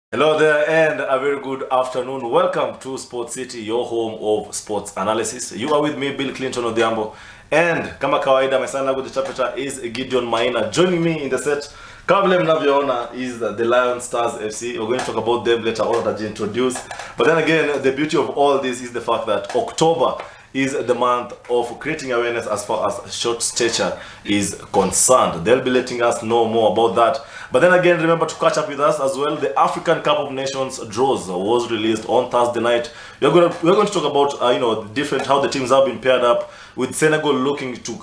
Hello there and a very good afternoon. Welcome to Sports City, your home of sports analysis. You are with me, Bill Clinton ODHIAMBO, and kama kawaida, my son language interpreter is Gideon Maina. Joining me in the set, kabla mnavyoona, is the Lion Stars FC. We're going to talk about them later on that you introduce. But then again, the beauty of all this is the fact that October is the month of creating awareness as far as short stature is concerned. They'll be letting us know more about that. But then again, remember to catch up with us as well. The African Cup of Nations draws was released on Thursday night. We're going to talk about different how the teams have been paired up, with Senegal looking to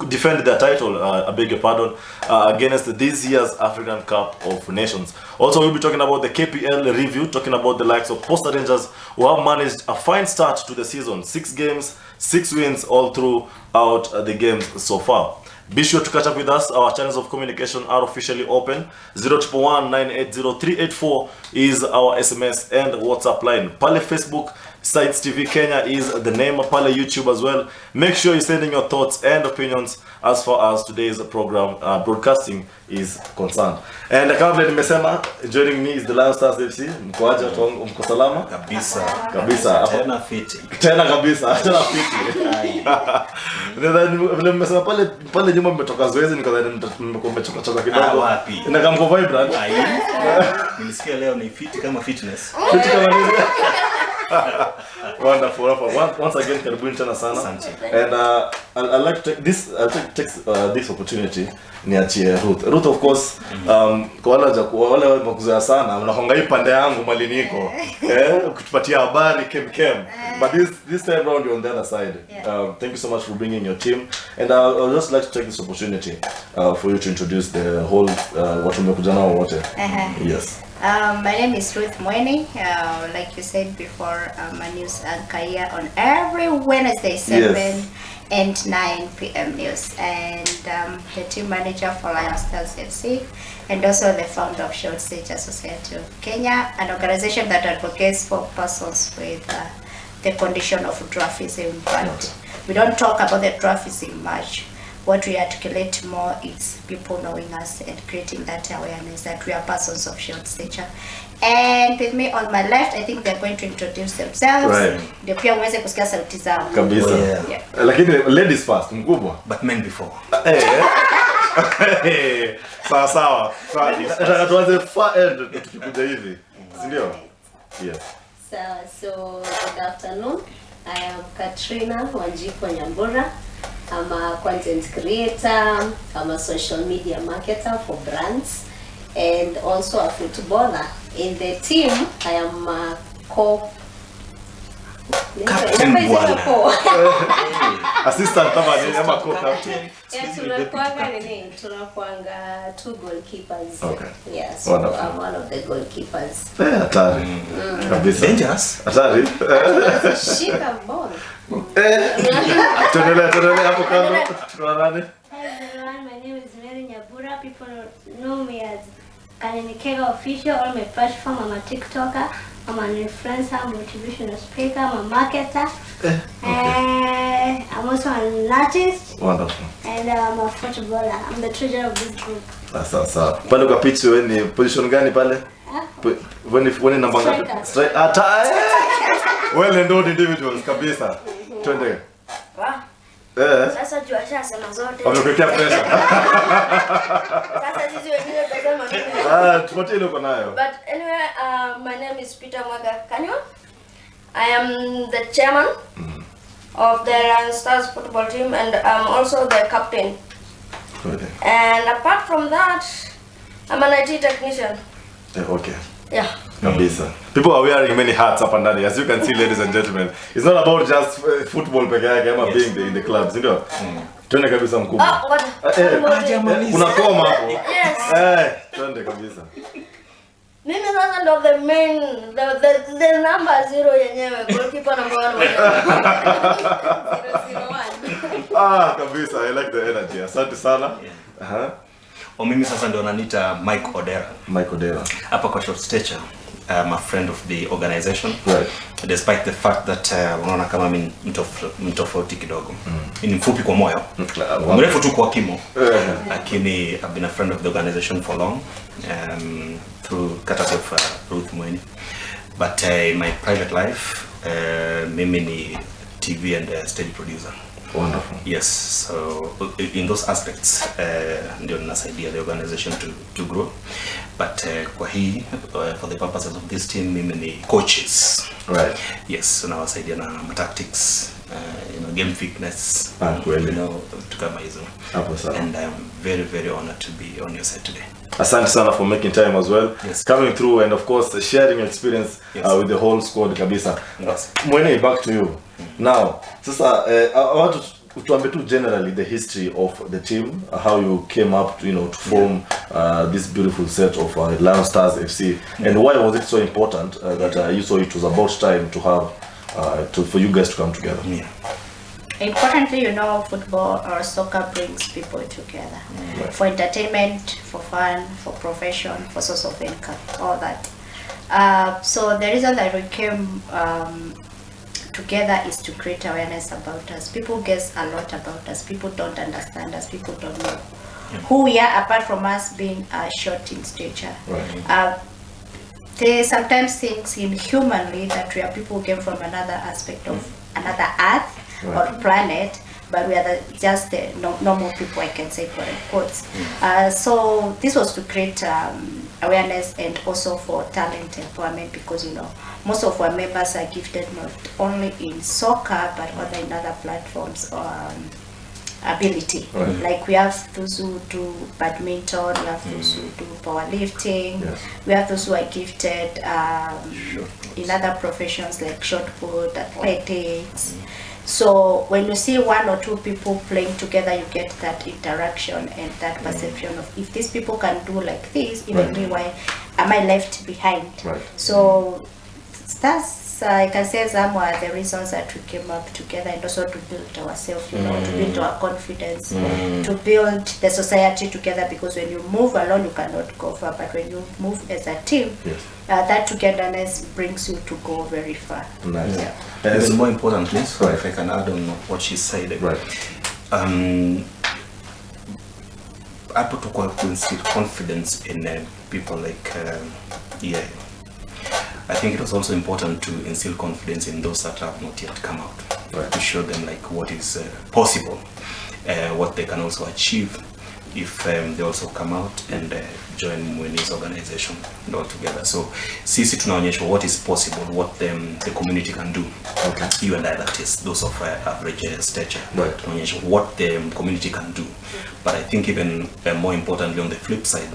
defend their title, I beg your pardon, against this year's African Cup of Nations. Also, we'll be talking about the KPL review, talking about the likes of Posta Rangers, who have managed a fine start to the season. 6 games, 6 wins all throughout the games so far. Be sure to catch up with us. Our channels of communication are officially open. 0111 980 384 is our SMS and WhatsApp line. Pale Facebook, Science TV Kenya is the name. Pale YouTube as well. Make sure you're sending your thoughts and opinions as far as today's program broadcasting is concerned. And kama nimesema, joining me is the Lion Stars FC. Mkoaje watu mko salama? Kabisa. Kabisa. Tena fiti. Tena kabisa. Tena fiti. Vile nimesema pale nyuma mmetoka zoezi, nikadhani mmechoka kidogo. Wapi? Na kama mko vibrant. Nilisikia leo ni fiti kama fitness. Fiti kama nini? Wonderful. Once again, karibuni tena sana. And I like to take this opportunity niachie Ruth of course, kwa wale wakuzoea sana mnahonga pande yangu mali niko kutupatia habari kem. But this time round you're on the other side. Thank you so much for bringing your team, and I'd just like to take this opportunity for you to introduce the whole what umekuja nao wote. Yes. My name is Ruth Mweni. Like you said before, I'm a news anchor here on every Wednesday, 7 and 9 p.m. news. And the team manager for Lion Stars FC, and also the founder of Short Stature Society of Kenya, an organization that advocates for persons with the condition of dwarfism. But we don't talk about the dwarfism much. What we articulate more is people knowing us and creating that awareness that we are persons of short stature. And with me on my left, I think they're going to introduce themselves. Right. Ndio pia uweze kusikia sauti zao. Kabisa. Yeah. Lakini ladies first, mkubwa. But men before. Sawa. Tuanze far end tukikuja hivi. Si ndio? Yes. So good afternoon. I am Katrina Wanjiku Nyambura. I'm a content creator, I'm a social media marketer for brands, and also a footballer. In the team, I am a Captain Assistant kama ni ama co-captain. tunakuanga 2 goalkeepers. Okay. Yeah, so Wonderful. I'm one of the goalkeepers. Hatari. Kabisa. Dangerous. Hatari. Shika ball. Tuendelee hapo kando. Tunaanza. Hi everyone, my name is Mary Nyabura. People know me as Kanikega Official on my platform. I'm a TikToker, I'm an influencer, motivational speaker, I'm a marketer. I'm also an artist. Wonderful. And I'm a footballer. I'm the treasurer of this group. Sasa. Pale kwa pitch wewe ni position gani pale? Wewe namba ngapi? Strike. Well endowed individuals kabisa. Twende. Sasa juu ashasema zote. Wamekuwekea pressure. Sasa sisi wengine tutasema nini? Tupatie ile uko nayo. But anyway, my name is Peter Mwaga Kanyo. I am the chairman of the Lion Stars football team, and I'm also the captain. Okay. And apart from that, I'm an IT technician. Okay. Yeah. Kabisa. People are wearing many hats up and down. As you can see, ladies and gentlemen, it's not about just football peke yake ama being in the clubs, ndio? Twende kabisa mkubwa. Unakoma hapo. Yes. Twende kabisa. Mimi sasa ndo the main, the number 0 yenyewe, goalkeeper number 1. 001. Kabisa. I like the energy. Asante sana. Mimi sasa ndio wananiita Mike Odera. Mike Odera. Hapa kwa Short Stature. I'm a friend of the organization. Right. Despite the fact that unaona kama mimi mtofauti kidogo. Ni mfupi kwa moyo. Mrefu tu kwa kimo. Lakini I've been a friend of the organization for long. Through courtesy of Ruth Mweni. But in my private life, mimi ni TV and stage producer. Wonderful. Yes, so in those aspects, ndio nasaidia the organization to grow. But kwa hii, for the purposes of this team, mimi ni coaches. Right. Yes, so nawasaidia na tactics, game fitness, really? to kama hizo. Absolutely. And I'm very, very honored to be on your side today. Asante sana for making time as well. Yes. Coming through and of course sharing your experience Yes. with the whole squad kabisa. Yes. Mwene, back to you. Now, sasa I want to ambe generally the history of the team, how you came up to, to form this beautiful set of Lion Stars FC, and why was it so important that you saw it was about time to have for you guys to come together? Yeah. Importantly, football or soccer brings people together for entertainment, for fun, for profession, for source of income, all that. So the reason that we came together is to create awareness about us. People guess a lot about us. People don't understand us. People don't know who we are apart from us being short in stature. Right. They sometimes think inhumanly that we are people who came from another aspect of another earth or planet, but we are just the normal people, I can say, quote unquote. So this was to create awareness and also for talent empowerment, because most of our members are gifted not only in soccer but also in other platforms or ability. Right. Like we have those who do badminton, we have those who do powerlifting, Yes. we have those who are gifted in other professions like shot put, athletics. So when you see one or two people playing together, you get that interaction and that perception of, if these people can do like this, even me, why am I left behind? Right. So that's I can say some are the reasons that we came up together, and also to build ourselves, to build our confidence, to build the society together, because when you move alone you cannot go far, but when you move as a team, that togetherness brings you to go very far. Nice. Yeah. And even more importantly, so if I can add on what she said, Right. Apple to instill confidence in people like I think it was also important to instill confidence in those that have not yet come out, Right. to show them like what is possible, what they can also achieve if they also come out and join Mweni's organization and all together. So sisi tunaonyesha what is possible, what the community can do. Okay. You and I, that is those of average stature. Right. Tunaonyesha what the community can do. But I think even more importantly, on the flip side,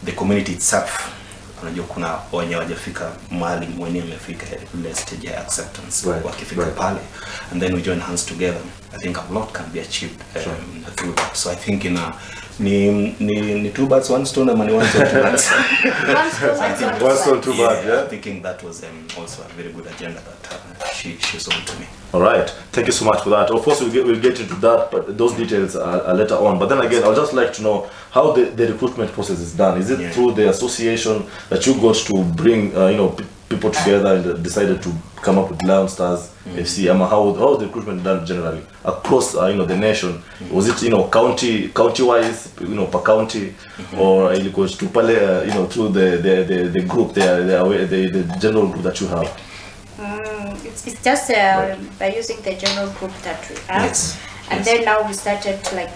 the community itself, unajua kuna wenye wajafika mahali Mweni amefika, ile stage ya acceptance, wakifika pale, and then we join hands together, I think a lot can be achieved through that. So I think ni two birds, one stone, and one stone, two birds. One stone, two birds, yeah. Thinking that was also a very good agenda that she sold to me. All right, thank you so much for that. Of course, we'll get into that, but those details are later on. But then again, I'd just like to know how the recruitment process is done. Is it through the association that you got to bring, people together and decided to come up with Lion Stars FC? How is the recruitment done generally across, the nation? Was it, county-wise, per county, or it goes to pale, through the group, the general group that you have? It's just by using the general group that we have. Yes. And then now we started, like,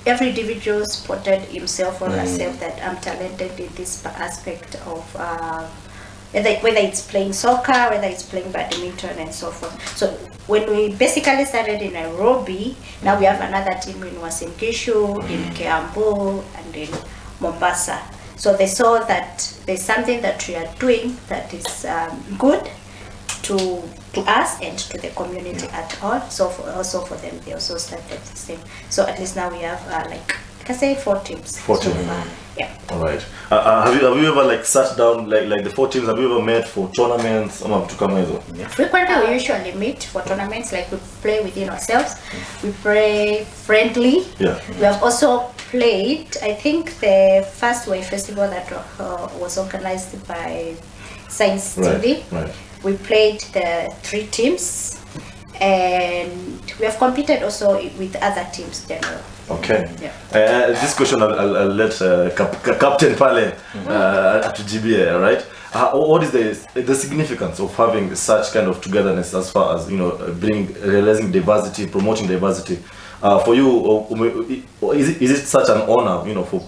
every individual spotted himself or herself that I'm talented in this aspect of whether it's playing soccer, whether it's playing badminton and so forth. So when we basically started in Nairobi, now we have another team in Uasin Gishu, in ODHIAMBO, and in Mombasa. So they saw that there's something that we are doing that is good to us and to the community at all. So also for them, they also started the same. So at least now we have like I say 4 teams. 4 teams. So far. Yeah. All right. Have you ever like sat down like the 4 teams? Have you ever met for tournaments? Frequently we usually meet for tournaments. Like we play within ourselves. We play friendly. Yeah. We have also played. I think the first Way festival that was organized by Science TV. Right. We played the 3 teams, and we have competed also with other teams generally. Okay. Yeah. This question I'll let Captain Pale to GBA, right? What is the significance of having such kind of togetherness as far as, you know, realizing diversity, promoting diversity? For you, is it such an honor, you know, for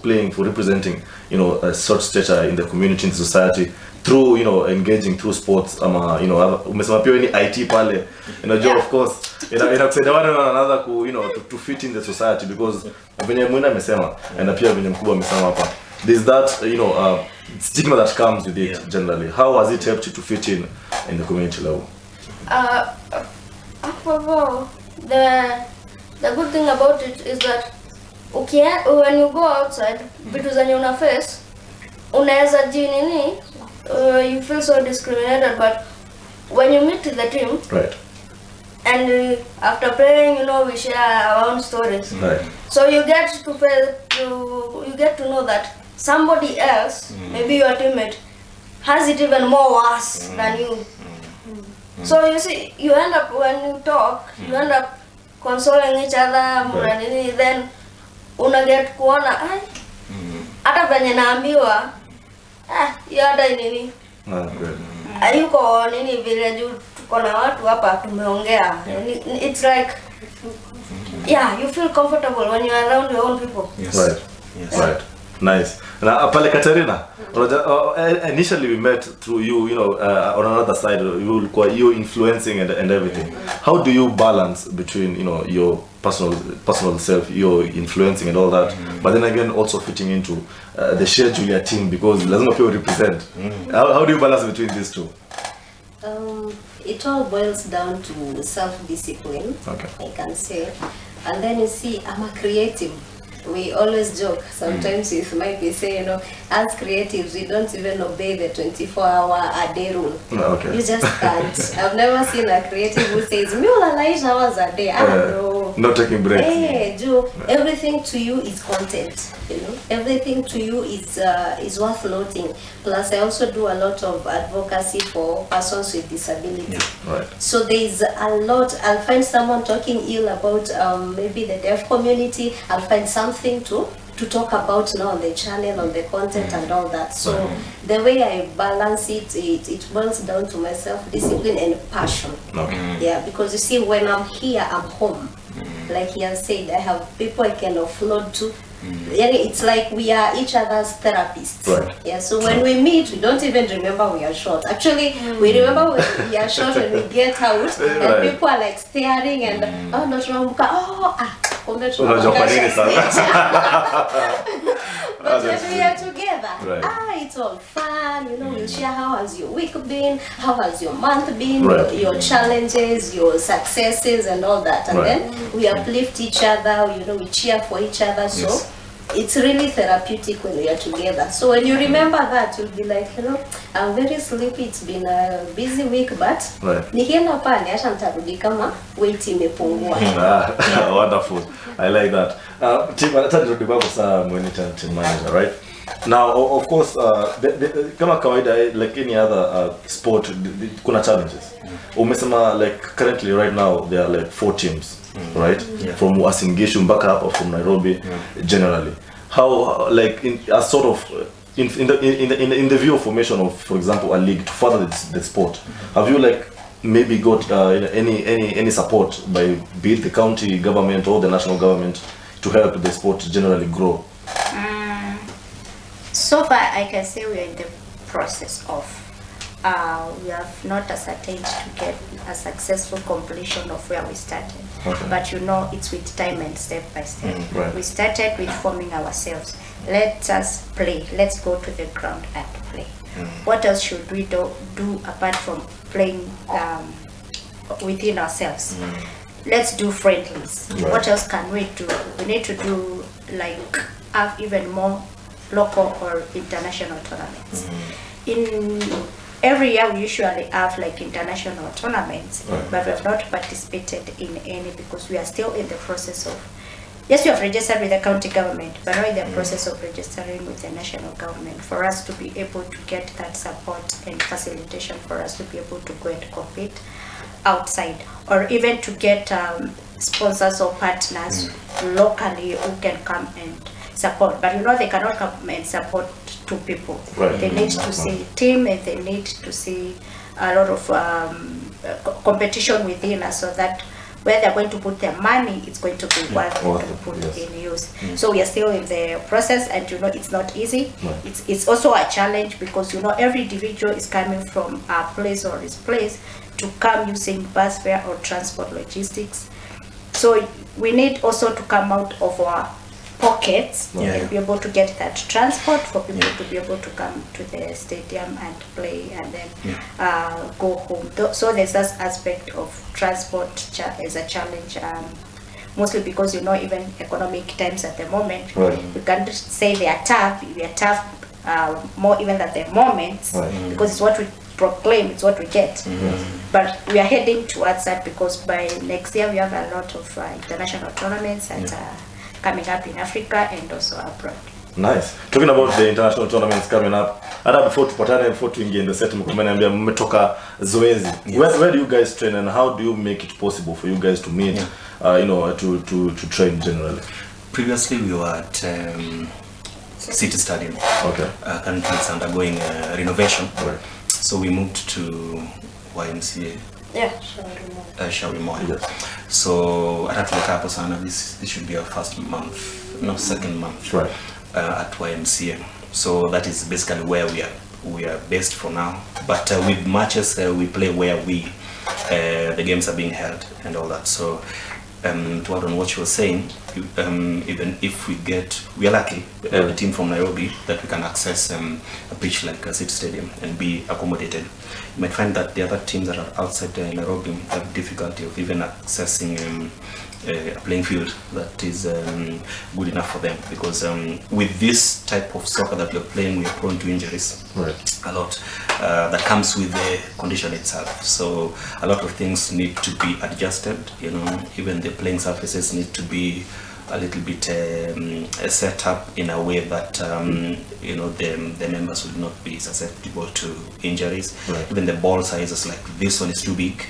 representing, you know, such stature in the community, in the society, through, you know, engaging through sports, you know, umesema pia ni IT pale, you know, of course, inakusaidia one another you know, to fit in the society, because venye Mwina amesema na pia venye mkubwa amesema hapa, there's that, you know, stigma that comes with it generally. How has it helped you to fit in the community level? The good thing about it is that when you go outside, vitu zenye una face, unaweza you feel so discriminated, but when you meet the team, right, and after playing, you know, we share our own stories. Right. So you get to know that somebody else, maybe your teammate, has it even more worse than you. So you see, you end up, when you talk, you end up consoling each other, right. Then una get kuona hata venye naambiwa yada nini ayuko nini vile juu tuko na watu hapa tumeongea. It's like, yeah, you feel comfortable when you're around your own people. Yes. Right. Yes. Right. Nice. Now, Pale Katerina, initially we met through you, you know, on another side, you influencing and everything. How do you balance between, you know, your personal self, your influencing and all that, but then again also fitting into the shared Julia team, because lazima pia represent. How do you balance between these two? It all boils down to self-discipline, okay, I can say. And then you see, I'm a creative. We always joke, sometimes you might be saying, you know, as creatives, we don't even obey the 24-hour-a-day rule. Okay. You just can't. I've never seen a creative who says, me all 9 hours a day. No. Not taking breaks. Hey, Joe, everything to you is content, you know. Everything to you is worth noting. Plus, I also do a lot of advocacy for persons with disability. Yeah. Right. So there is a lot. I'll find someone talking ill about maybe the deaf community. I'll find something to talk about now on the channel, on the content and all that. So the way I balance it boils down to my self-discipline and passion. Okay. Yeah, because you see, when I'm here, I'm home. Like he has said, I have people I can offload to. It's like we are each other's therapists. Right. Yeah, so when we meet, we don't even remember we are short. Actually, we remember when we are short when we get out, and people are like staring and not wrong. But when we are together, it's all fun. You know, we'll share how has your week been, how has your month been, your challenges, your successes, and all that. And then we uplift each other. You know, we cheer for each other. So it's really therapeutic when we are together. So when you remember that, you'll be like, you know, I'm very sleepy. It's been a busy week, but nikienda pale hata nitarudi kama weight imepungua. Wonderful. I like that. Team manager, right? Now, of course, kama kawaida, like any other sport, kuna challenges. Umesema, like currently right now there are like 4 teams, right? From Uasin Gishu mpaka hapa, from Nairobi, generally. How, like, in a sort of in the view of formation of, for example, a league to further the sport, have you like maybe got any support by be it the county government or the national government to help the sport generally grow? So far, I can say we are in the process of. We have not ascertained to get a successful completion of where we started. Okay. But you know, it's with time and step by step. We started with forming ourselves. Let us play. Let's go to the ground and play. What else should we do apart from playing within ourselves? Let's do friendlies. What else can we do? We need to do like have even more local or international tournaments. In every year we usually have like international tournaments, but we have not participated in any because we are still in the process of yes, we have registered with the county government, but now in the process of registering with the national government for us to be able to get that support and facilitation for us to be able to go and compete outside, or even to get sponsors or partners locally who can come and support. But they cannot come and support two people. Right. They need to see team, and they need to see a lot of competition within us, so that where they're going to put their money, it's going to be worth to put in use. So we are still in the process, and it's not easy. Right. It's also a challenge, because every individual is coming from a place or his place to come using bus fare or transport logistics. So we need also to come out of our pockets and be able to get that transport for people to be able to come to the stadium and play and then go home. So there's this aspect of transport as a challenge, mostly because even economic times at the moment, we can't say they are tough. We are tough more even at the moment, because it's what we proclaim, it's what we get. But we are heading towards that, because by next year we have a lot of international tournaments that are coming up in Africa and also abroad. Nice. Talking about the international tournaments coming up, before to engage in the set, mmetoka zoezi. Where do you guys train, and how do you make it possible for you guys to meet, to train generally? Previously we were at City Stadium. Okay. Currently it's undergoing renovation. Right. So we moved to YMCA. Yeah. Shaurimoy. Yes. So this should be our second month Right. At YMCA. So that is basically where we are based for now. But with matches we play where the games are being held and all that. So to add on what you were saying, even if we are lucky, the team from Nairobi, that we can access a pitch like a City Stadium and be accommodated. You might find that the other teams that are outside Nairobi have difficulty of even accessing a playing field that is good enough for them, because with this type of soccer that we're playing, we are prone to injuries a lot that comes with the condition itself. So a lot of things need to be adjusted, even the playing surfaces need to be a little bit set up in a way that the members will not be susceptible to injuries. Even the ball sizes, like this one is too big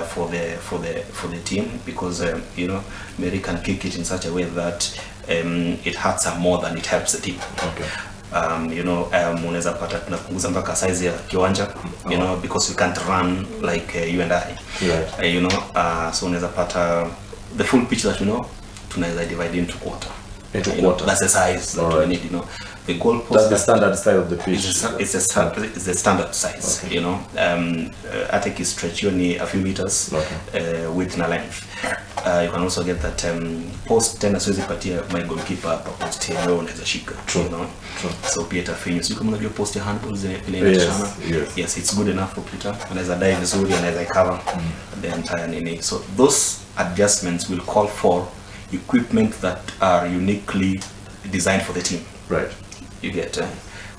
for the team, because Mary can kick it in such a way that it hurts her more than it helps the team. Unaweza pata tunapunguza mpaka size ya kiwanja, because we can't run like you and I. So unaweza pata the full pitch that tunaweza divide into quarter. That's the size that we need, The goalpost. That's the standard size of the pitch. It's the standard size, Attic is stretch only a few meters width and length. You can also get that post tena siwezi patia my goalkeeper hapa post yeye unaweza shika, So Peter Finyos, kama unajua post ya handball zile ile sana. Yes, it's good enough for Peter. Anaweza dive vizuri, anaweza cover the entire nini. So those adjustments will call for equipment that are uniquely designed for the team. Right. You get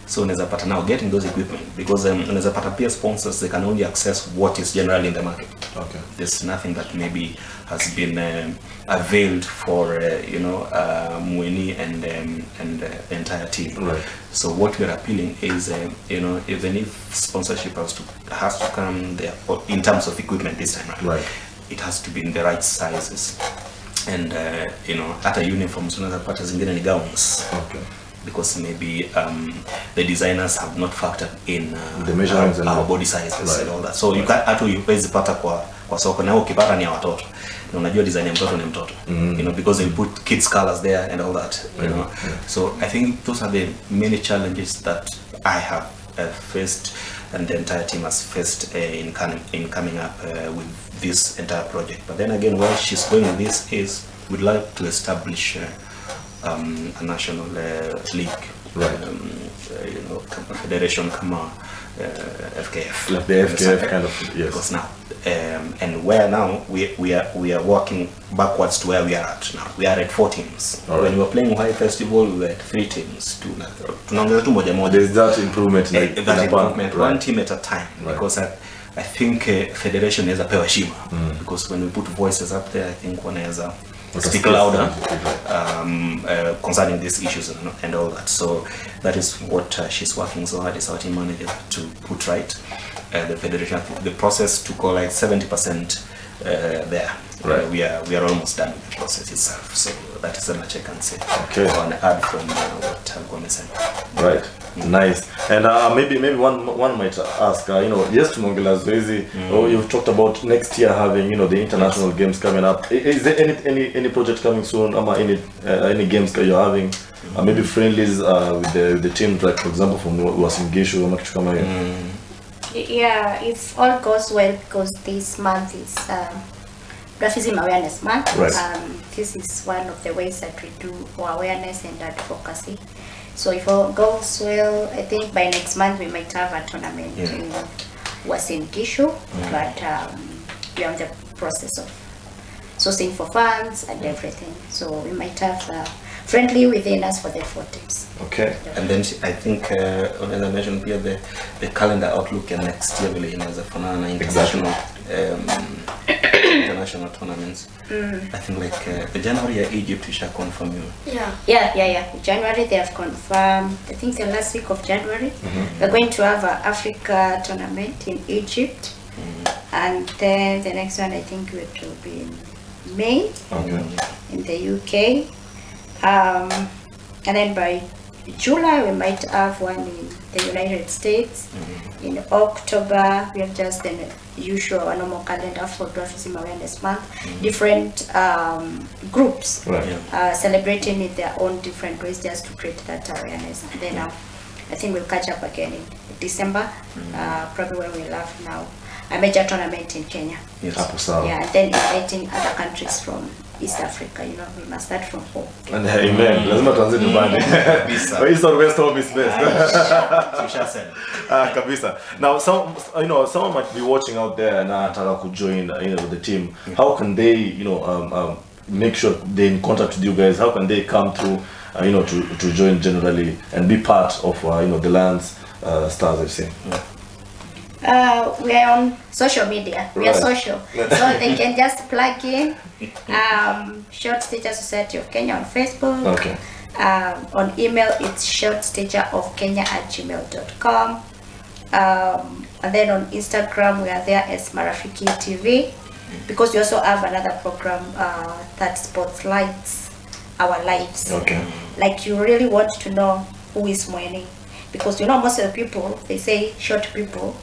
so unaweza pata now getting those equipment, because unaweza pata peer sponsors, they can only access what is generally in the market. Okay. There's nothing that maybe has been availed for Mweni and the entire team. Right. So what we're appealing is even if sponsorship has to come there in terms of equipment this time around, right, it has to be in the right sizes. And hata uniforms unaweza pata zingine ni gowns. Okay. Because maybe the designers have not factored in the measurements our body sizes and all that. So you can actually pata kwa soko na ukipata ni watoto. Na unajua design ya mtoto ni mtoto. Because they put kids colors there and all that, So I think those are the many challenges that I have faced and the entire team has faced in coming up with this entire project. But then again, where she's going with this is we'd like to establish a national league, right? Federation, FKF, like the FKF kind of, yes. Because now, and where now we are working backwards to where we are at now. We are at 4 teams. Right. When we were playing High Festival, we were at 3 teams. There's that improvement, like that improvement, right. One team at a time, right. Because I think federation is a pewa shima, because when we put voices up there, I think wanaweza speak louder concerning these issues and all that. So that is what she's working so hard as our team manager to put right. The federation, the process to go like 70% there. Right. We are almost done with the process itself. So that is much I can say. Okay. On add from what Gomez said. Right. Nice. And maybe one might ask, yes, to Mongela Zoezi, you've talked about next year having, the international games coming up. Is there any project coming soon? Any games that you're having? Maybe friendlies with the team, like for example from Wasingishu or Makchukama? Yeah, if all goes well, because this month is Racism Awareness Month. Right. This is one of the ways that we do awareness and advocacy. So if all goes well, I think by next month we might have a tournament in Wasingishu, but we are in the process of sourcing for funds and everything. So we might have friendly within us for the 4 teams. Okay. And then I think, as I mentioned here, the calendar outlook and next year really as a Fanana international international tournaments. I think like the January Egypt we shall confirm you. Yeah. January they have confirmed. I think the last week of January we're going to have an Africa tournament in Egypt, and then the next one I think it will be in May in the UK. And then by July we might have one in the United States. In October we have just the usual normal calendar for Racism Awareness Month. Different groups celebrating in their own different ways just to create that awareness. And then I think we'll catch up again in December, probably when we'll have now a major tournament in Kenya. Yes. Yeah, and then inviting other countries from East Africa, we must start from home. And amen. Lazima tuanze nyumbani. East or West home is best. Kabisa. Now someone might be watching out there and anataka ku join the team. How can they make sure they're in contact with you guys? How can they come through to join generally and be part of the Lions Stars FC? We are on social media. We are social. So they can just plug in Short Stature Society of Kenya on Facebook. Okay. On email it's shortstatureofkenya@gmail.com. And then on Instagram we are there as Marafiki TV, because we also have another program that spotlights our lives. Okay. Like you really want to know who is Mweni, because most of the people, they say short people,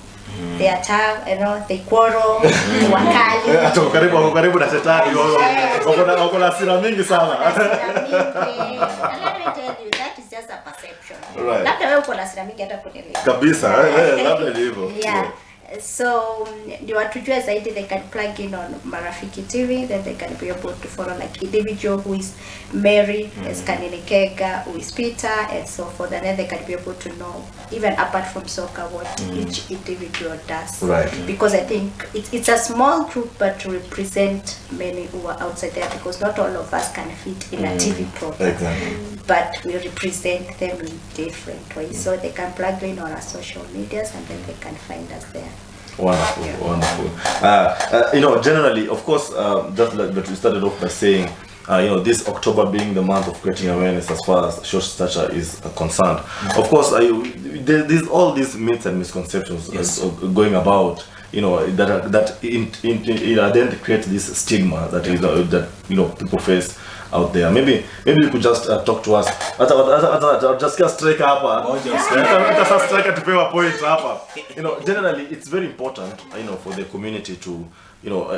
they are tough, they quarrel, they wakali. Wako karibu na shetani, wako na hasira mingi sana. And let me tell you, that is just a perception. Right. Labda wewe uko na hasira mingi hata kunielewa. Kabisa, labda ni hivyo. Yeah. So ndio watujue zaidi, they can plug in on Marafiki TV, then they can be able to follow like individual who is Mary, as Kanini Kega, who is Peter, and so forth, and then they can be able to know, even apart from soccer, what each individual does. Right. Because I think it's a small group, but to represent many who are outside there, because not all of us can fit in a TV program. Exactly. But we represent them in different ways, so they can plug in on our social medias, and then they can find us there. Wonderful. Generally, of course, just like that we started off by saying, this October being the month of creating awareness as far as short stature is concerned. Of course, there's all these myths and misconceptions going about, that then create this stigma that people face out there. Maybe you could just talk to us. Just get strike hapa. Just strike to pay a point hapa. Generally it's very important, for the community to,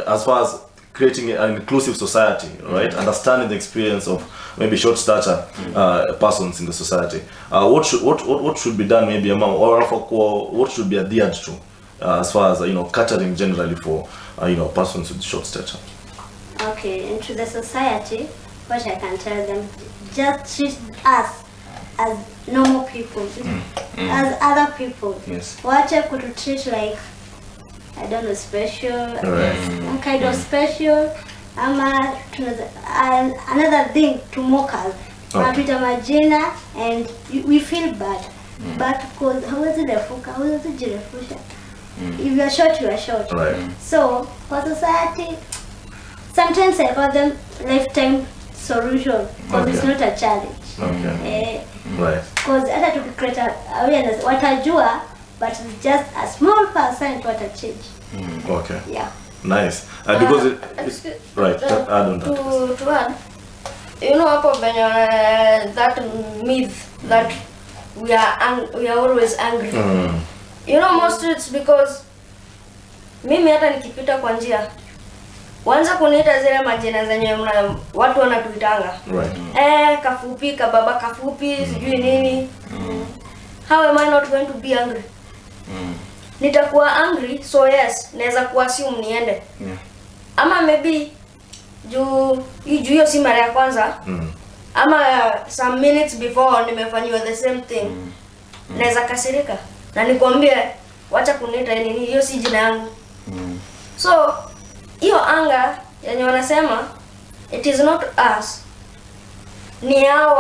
as far as creating an inclusive society, right? Understanding the experience of maybe short stature persons in the society. What should be done maybe or what should be adhered to as far as catering generally for persons with short stature? Okay, into the society, what I can tell them, just treat us as normal people, as other people. Yes. Watch I could treat like, I don't know, special, some kind of special. Another thing to mock us. Tunapita majina and we feel bad. But because hawezi jirefusha. If you are short, you are short. Right. So for society, sometimes I call them lifetime solution because it's Okay. not a challenge. Okay. Right. Because hata tukicreate awareness watajua, but it's just a small percent watachange. Okay. Yeah. Nice. Because right. Add on that. To add, you know, hapo venye that myth that we are always angry. You know, mostly it's because mimi hata nikipita kwa njia wanza kuniita zile majina zenye watu wanatuitanga. Right. Kafupi, kababa kafupi, sijui nini. How am I not going to be angry? Nitakuwa angry, so yes, naweza kuassume niende. Ama maybe juu hiyo si mara ya kwanza. Ama some minutes before nimefanywa the same thing. Naweza kasirika na nikwambie wacha kuniita nini, hiyo si jina yangu. So hiyo anga yenye wanasema it is not us, ni hao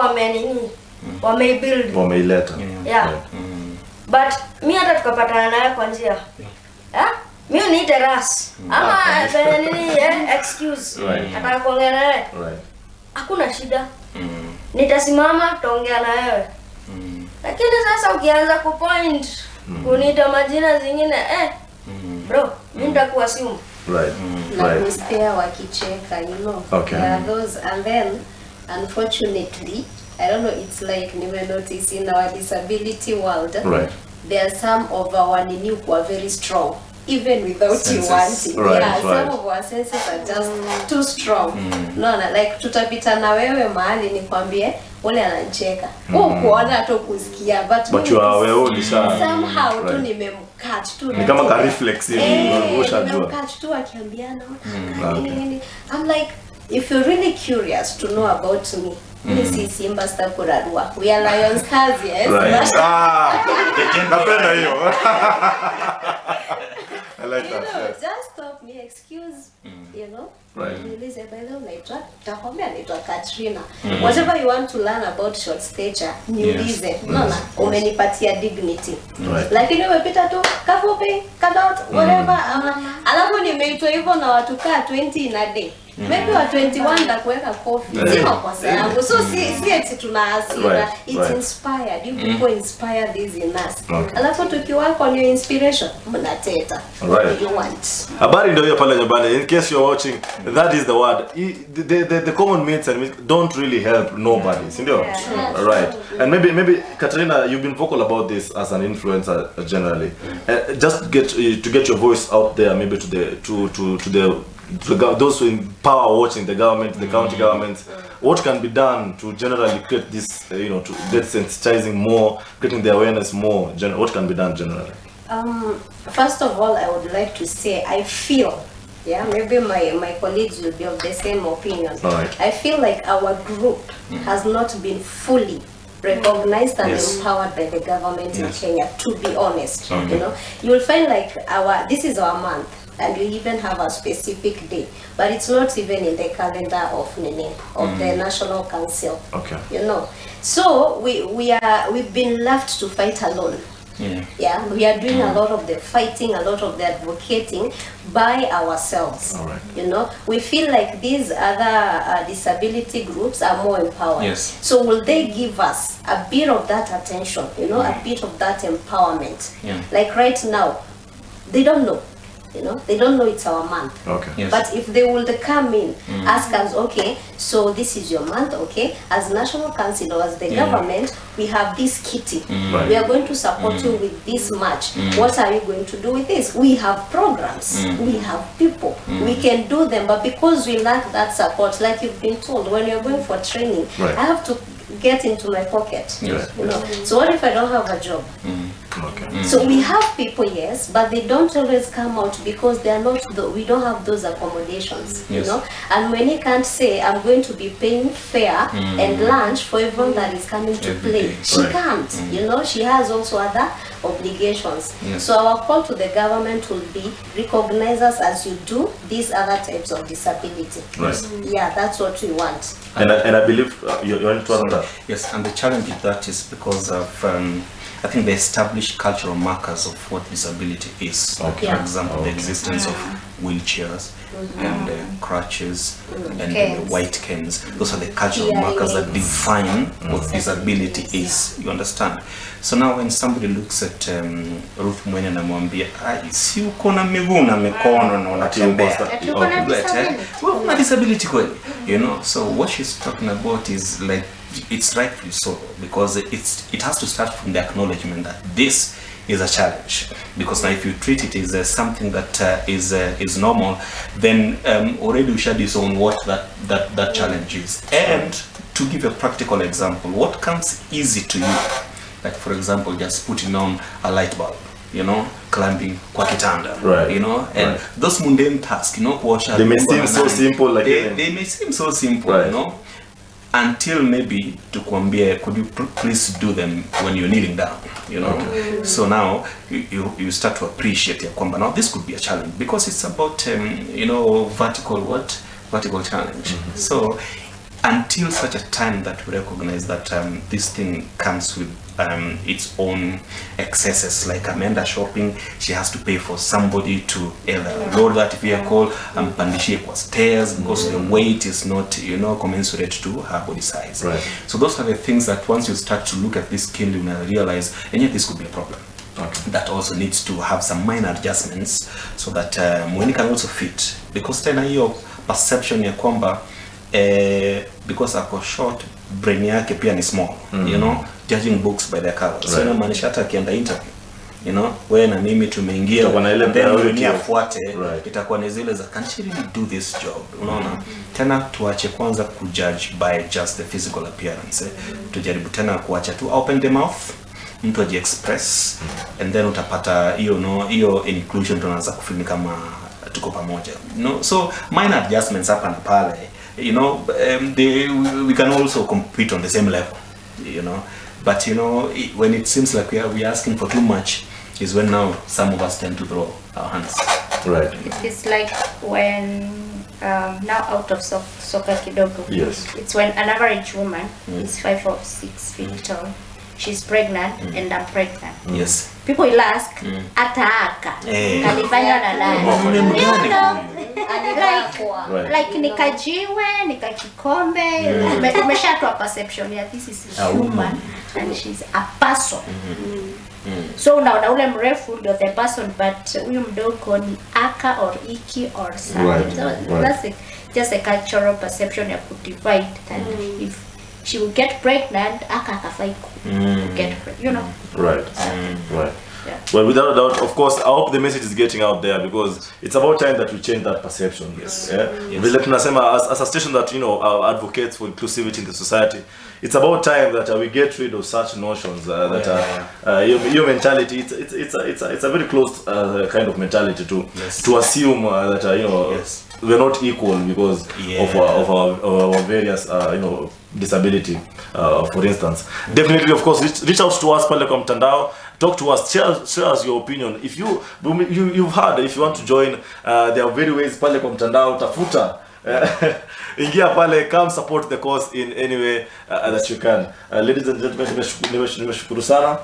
wamebuild, Wameileta. yeah. But mi hata tukapatana naye kwa njia mi niite ras ama nini excuse nataka kuongea naye, Right. hakuna shida, nitasimama tutaongea na wewe. Lakini sasa ukianza kupoint kuniita majina zingine bro, mimi nitakuwa simu. Right. Na Right. kuspare wakicheka, you know. Okay. There are those, and then unfortunately, I don't know, it's like never notice in our disability world. Right. There are some of our nini who are very strong, even without Senses. you wanting. Right, Yeah, right. some of our senses are just too strong. No, like tutapita na wewe mahali nikwambie ule anacheka. Kuona hata kusikia, But you are aware somehow tu right. nimemcatch tu. Ni kama ka reflex hivi ushajua. Nimemcatch tu akiambiana. I'm like, if you're really curious to know about me, this is Simba Stakurarua. We are lions cars, yes. Right. Napenda hiyo. I like that. Yes. Just stop me, excuse, you know. Right. Niulize by the way naitwa Katrina. Whatever you want to learn about short stature, niulize. Unaona, umenipatia dignity. Right. Lakini umepita tu kafupi, kadot, whatever. Alafu nimeitwa hivyo na watu kaa 20 in a day. Maybe wa 21 na kuweka coffee. Si makosa yangu. So si eti tuna hasira. Right, It's right. inspired. You people inspire this in us. Okay. Alafu tukiwork on your inspiration, mnateta. Right. What do you want? Habari ndio hiyo pale nyumbani. In case you're watching, that is the word. The common myths and myths don't really help nobody. Si ndio? Right. And maybe Katrina, you've been vocal about this as an influencer generally. Just to get your voice out there, maybe to those who in power watching the government, the county governments, what can be done to generally create this, to get sensitizing more, getting the awareness more? What can be done generally? First of all, I would like to say I feel, maybe my colleagues will be of the same opinion. Right. I feel like our group has not been fully recognized and Yes. empowered by the government in Kenya, to be honest. You will find like this is our month, and we even have a specific day, but it's not even in the calendar of the National Council. Okay. So we've been left to fight alone. Yeah, we are doing a lot of the fighting, a lot of the advocating by ourselves. All right. We feel like these other disability groups are more empowered. Yes. So will they give us a bit of that attention, a bit of that empowerment? Yeah. Like right now, they don't know. They don't know it's our month. Okay. Yes. But if they would come in, ask us, okay, so this is your month, okay, as National Council or as the government, we have this kitty. Right. We are going to support you with this much. What are you going to do with this? We have programs, we have people, we can do them, but because we lack that support, like you've been told, when you're going for training, Right. I have to get into my pocket. Yes. So what if I don't have a job? Okay. So we have people, yes, but they don't always come out because they are not. We don't have those accommodations, Yes. And when he can't say, "I'm going to be paying fare and lunch for everyone that is coming to Every play," day. she Right. can't. She has also other obligations. Yes. So our call to the government will be recognize us as you do these other types of disability. Right. Yeah, that's what we want. And I believe you're into that. Yes, and the challenge with that is because of I think they establish cultural markers of what disability is. Like, for example, the existence of wheelchairs and crutches and Canes. white canes. Those are the cultural markers that define what disability is. You understand? So now when somebody looks at Ruth Mwene na mwambia, si uko na miguu na mikono na unatembea. Well, una disability kweli. You know, so what she's talking about is like, it's rightfully so, because it has to start from the acknowledgement that this is a challenge. Because now if you treat it as something that is normal, then already we should disown what that challenge is. And to give a practical example, what comes easy to you, like for example, just putting on a light bulb, you know, climbing kwa kitanda, right, you know, and those mundane tasks, you know, they may seem so simple, like they may seem so simple, right, you know, until maybe tukwambie, could you please do them when you're kneeling down, you know. So now you start to appreciate ya kwamba now this could be a challenge, because it's about you know, vertical challenge. So until such a time that we recognize that this thing comes with its own excesses, like Amanda shopping, she has to pay for somebody to either load that vehicle and pandishie kwa stairs because the weight is not, you know, commensurate to her body size. Right. So those are the things that once you start to look at this keenly, you realize, and yet this could be a problem. Okay. That also needs to have some minor adjustments so that Mwene can also fit, because tena hiyo perception ya kwamba because ako short, brain yake pia ni small, you know, judging books by their cover. So inamaanisha hata akienda interview, you know, wewe na mimi tumeingia ni afuate, itakuwa ni zile za, can she really do this job, unaona. Tena tuache kwanza kujudge by just the physical appearance, tujaribu tena kuacha tu open the mouth, mtu aji express, and then utapata hiyo inclusion tunaanza kufeel kama tuko pamoja, you know. So minor adjustments hapa na pale, you know, we can also compete on the same level, you know. But you know, when it seems like we are asking for too much, is when now some of us tend to throw our hands. Right. It's like when now out of soccer kidogo. Yes. It's when an average woman is 5 or 6 feet tall. She's pregnant and I'm pregnant. Yes. People will ask, aka kalifanywa na nani? Like nikajiwe, nikakikombe, umeshatoa perception ya this is a human and she's a person. So unaona ule mrefu ndio the person, but huyu mdogo ni aka or iki or something. So that's just a cultural perception ya kudivide that if she will get pregnant, aka akafai get pregnant, you know. Right. Right. Yeah. Well, without a doubt, of course, I hope the message is getting out there, because it's about time that we change that perception. Yes. Yeah. Yes. As a station that, you know, advocates for inclusivity in the society, it's about time that we get rid of such notions your mentality. It's a very close kind of mentality to assume that you know, we're not equal because of our various you know, disability. For instance, definitely, of course, reach out to us pale kwa mtandao. Talk to us, share us your opinion. If you've heard, if you want to join, there are very ways pale kwa mtandao, tafuta ingia pale, come support the cause in any way that you can. Ladies and gentlemen, nimeshukuru sana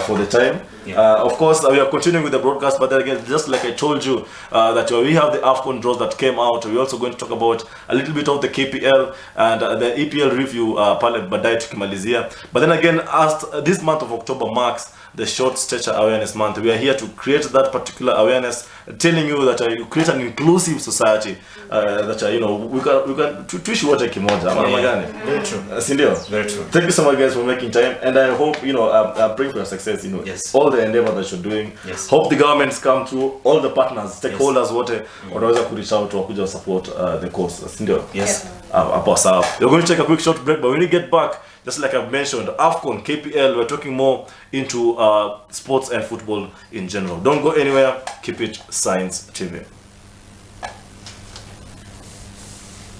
for the time. Of course, we are continuing with the broadcast, but then again, just like I told you, that we have the AFCON draws that came out. We're also going to talk about a little bit of the KPL and the EPL review pale baadaye tukimalizia. But then again, as this month of October marks the Short Stature Awareness Month, we are here to create that particular awareness, telling you that you create an inclusive society, that you know, we can tuishi wote kimoja. Very true. Very true. Thank you so much, guys, for making time, and I hope, you know, I'm praying for your success. You know, all the endeavor that you're doing. Hope the governments come through, all the partners, stakeholders, wote wanaweza kureach out to wakuja support the cause. Yes. We're going to take a quick short break, but when we get back, just like I've mentioned, AFCON, KPL, we're talking more into sports and football in general. Don't go anywhere. Keep it Science TV.